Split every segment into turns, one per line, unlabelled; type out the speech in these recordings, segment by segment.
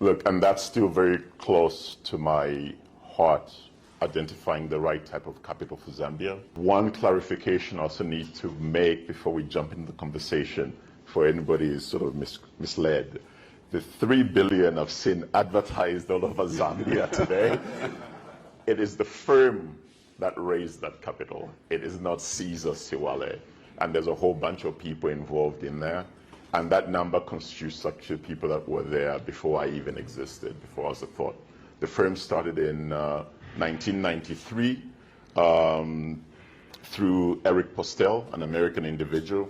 Look, and that's still very close to my heart, identifying the right type of capital for Zambia. One clarification I also need to make before we jump into the conversation, for anybody who's sort of misled. The 3 billion I've seen advertised all over Zambia today, it is the firm that raised that capital. It is not Caesar Siwale. And there's a whole bunch of people involved in there. And that number constitutes actually people that were there before I even existed, before I was a thought. The firm started in 1993 through Eric Postel, an American individual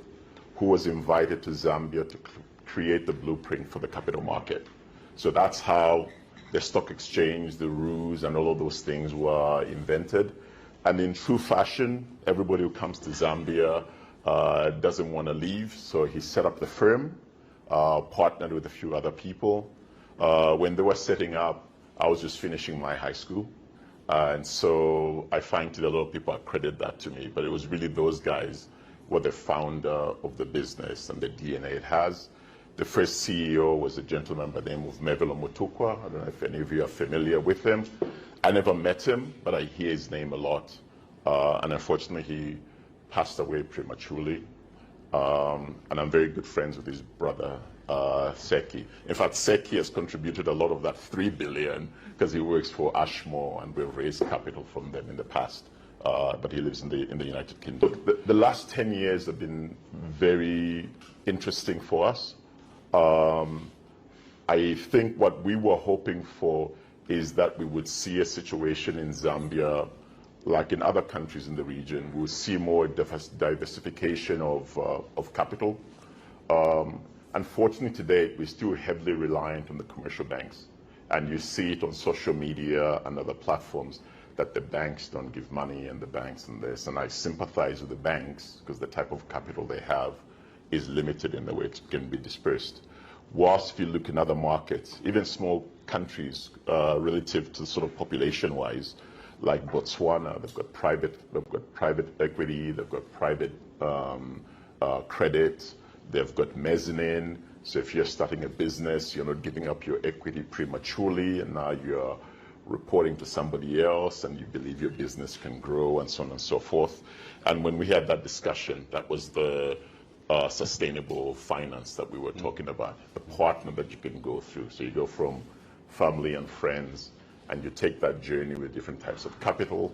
who was invited to Zambia to create the blueprint for the capital market. So that's how the stock exchange, the rules, and all of those things were invented. And in true fashion, everybody who comes to Zambia doesn't want to leave, so he set up the firm, partnered with a few other people. When they were setting up, I was just finishing my high school, and so I find that a lot of people accredit that to me, but it was really those guys were the founder of the business and the DNA it has. The first CEO was a gentleman by the name of Mevelo Mutukwa. I don't know if any of you are familiar with him. I never met him, but I hear his name a lot, and unfortunately he passed away prematurely, and I'm very good friends with his brother, Seki. In fact, Seki has contributed a lot of that 3 billion because he works for Ashmore, and we've raised capital from them in the past, but he lives in the United Kingdom. The last 10 years have been very interesting for us. I think what we were hoping for is that we would see a situation in Zambia like in other countries in the region. We'll see more diversification of capital. Unfortunately, today, we're still heavily reliant on the commercial banks. And you see it on social media and other platforms that the banks don't give money and the banks and this. And I sympathize with the banks because the type of capital they have is limited in the way it can be dispersed. Whilst if you look in other markets, even small countries relative to sort of population-wise, like Botswana, they've got private equity, they've got private credit, they've got mezzanine. So if you're starting a business, you're not giving up your equity prematurely, and now you're reporting to somebody else, and you believe your business can grow, and so on and so forth. And when we had that discussion, that was the sustainable finance that we were talking about, the partner that you can go through. So you go from family and friends, and you take that journey with different types of capital.